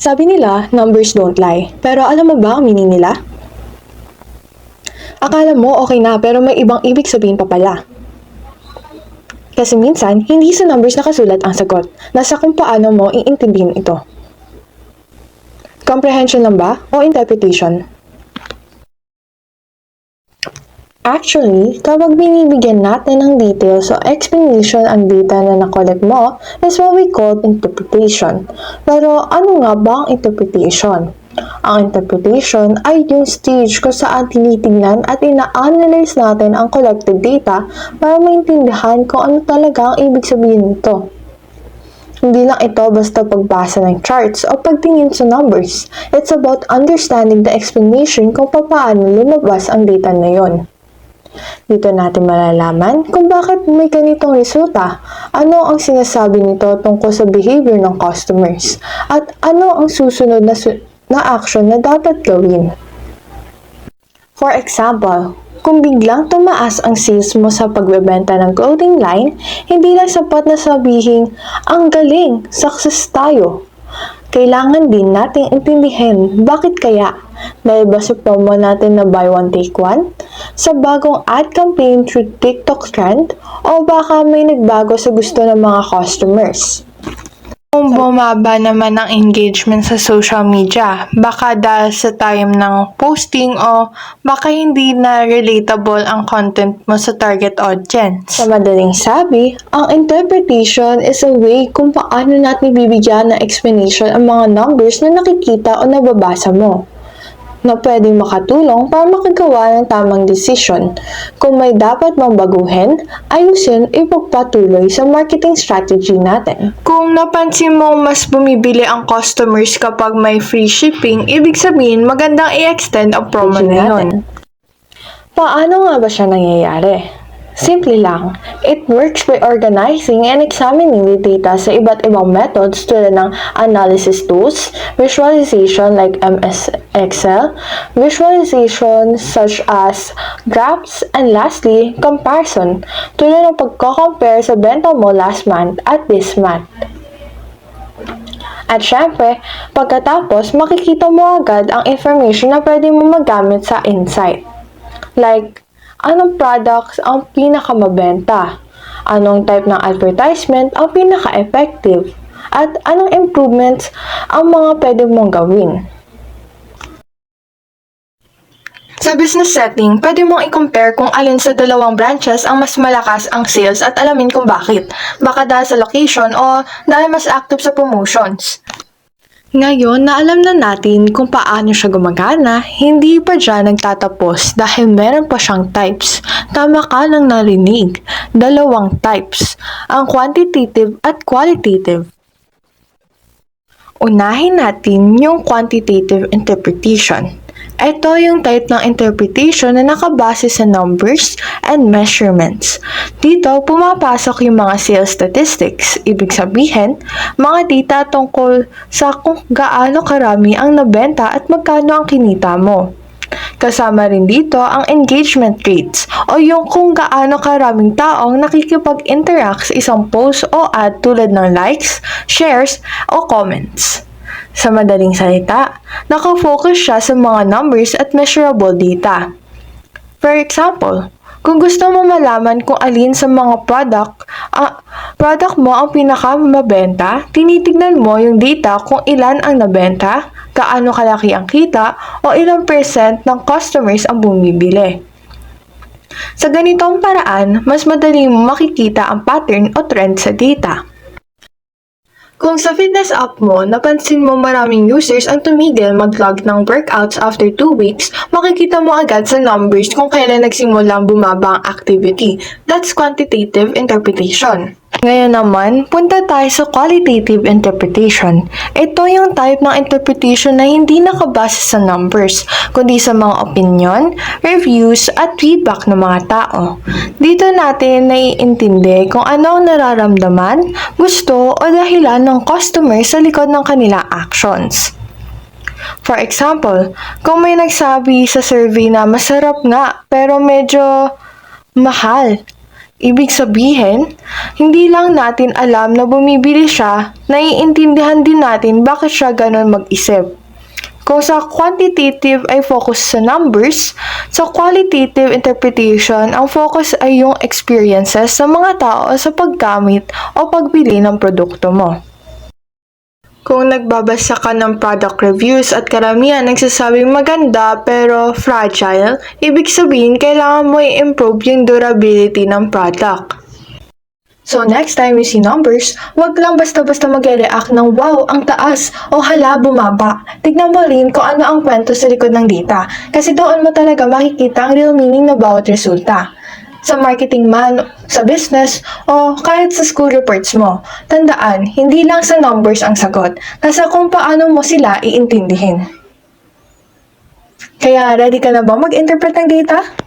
Sabi nila, numbers don't lie. Pero alam mo ba ang meaning nila? Akala mo okay na pero may ibang ibig sabihin pa pala. Kasi minsan, hindi sa numbers nakasulat ang sagot. Nasa kung paano mo iintindihin ito. Comprehension lang ba o interpretation? Actually, kapag binibigyan natin ng details o explanation ang data na nakolek mo is what we call interpretation. Pero ano nga ba ang interpretation? Ang interpretation ay yung stage kung saan tinitingnan at ina-analyze natin ang collected data para maintindihan kung ano talaga ang ibig sabihin nito. Hindi lang ito basta pagbasa ng charts o pagtingin sa numbers. It's about understanding the explanation kung paano lumabas ang data na yon. Dito natin malalaman kung bakit may ganitong resulta, ano ang sinasabi nito tungkol sa behavior ng customers, at ano ang susunod na action na dapat gawin. For example, kung biglang tumaas ang sales mo sa pagbebenta ng clothing line, hindi lang sapat na sabihin, ang galing, success tayo. Kailangan din nating intindihin bakit kaya. Dahil ba sa promo natin na buy one take one? Sa bagong ad campaign through TikTok trend? O baka may nagbago sa gusto ng mga customers? Kung bumaba naman ang engagement sa social media, baka dahil sa time ng posting o baka hindi na relatable ang content mo sa target audience. Sa madaling sabi, ang interpretation is a way kung paano natin bibigyan ng explanation ang mga numbers na nakikita o nababasa mo, na pwedeng makatulong para makagawa ng tamang desisyon. Kung may dapat mang baguhin, ayusin ipagpatuloy sa marketing strategy natin. Kung napansin mo mas bumibili ang customers kapag may free shipping, ibig sabihin magandang i-extend ang promo na yun. Paano nga ba siya nangyayari? Simple lang, it works by organizing and examining the data sa iba't ibang methods tulad ng analysis tools, visualization like MS Excel, visualization such as graphs, and lastly, comparison tulad ng pagko-compare sa benta mo last month at this month. At syempre, pagkatapos makikita mo agad ang information na pwede mo magamit sa insight. Like, anong products ang pinakamabenta? Anong type ng advertisement ang pinaka-effective? At anong improvements ang mga pwede mong gawin? Sa business setting, pwede mong i-compare kung alin sa dalawang branches ang mas malakas ang sales at alamin kung bakit. Baka dahil sa location o dahil mas active sa promotions. Ngayon na alam na natin kung paano siya gumagana, hindi pa dyan nagtatapos dahil meron pa siyang types. Tama ka lang narinig, dalawang types, ang quantitative at qualitative. Unahin natin yung quantitative interpretation. Ito yung type ng interpretation na nakabase sa numbers and measurements. Dito, pumapasok yung mga sales statistics. Ibig sabihin, mga data tungkol sa kung gaano karami ang nabenta at magkano ang kinita mo. Kasama rin dito ang engagement rates o yung kung gaano karaming taong nakikipag-interact sa isang post o ad tulad ng likes, shares, o comments. Sa madaling salita, nakafocus siya sa mga numbers at measurable data. For example, kung gusto mo malaman kung alin sa mga product mo ang pinakamabenta, tinitignan mo yung data kung ilan ang nabenta, gaano kalaki ang kita, o ilang percent ng customers ang bumibili. Sa ganitong paraan, mas madali mo makikita ang pattern o trend sa data. Kung sa fitness app mo, napansin mo maraming users ang tumigil mag-log ng workouts after 2 weeks, makikita mo agad sa numbers kung kailan nagsimulang bumaba ang activity. That's quantitative interpretation. Ngayon naman, punta tayo sa qualitative interpretation. Ito yung type ng interpretation na hindi nakabase sa numbers, kundi sa mga opinion, reviews, at feedback ng mga tao. Dito natin naiintindi kung ano ang nararamdaman, gusto, o dahilan ng customer sa likod ng kanilang actions. For example, kung may nagsabi sa survey na masarap nga pero medyo mahal, Ibig sabihin, hindi lang natin alam na bumibili siya, naiintindihan din natin bakit siya ganun mag-isip. Kung sa quantitative ay focus sa numbers, sa qualitative interpretation, ang focus ay yung experiences sa mga tao sa paggamit o pagbili ng produkto mo. Kung nagbabasa ka ng product reviews at karamihan nagsasabing maganda pero fragile, ibig sabihin kailangan mo i-improve yung durability ng product. So next time you see numbers, wag lang basta-basta mag-react ng wow, ang taas o hala, bumaba. Tignan mo rin kung ano ang kwento sa likod ng data kasi doon mo talaga makikita ang real meaning ng bawat resulta. Sa marketing man, sa business, o kahit sa school reports mo. Tandaan, hindi lang sa numbers ang sagot, nasa kung paano mo sila iintindihin. Kaya ready ka na ba mag-interpret ng data?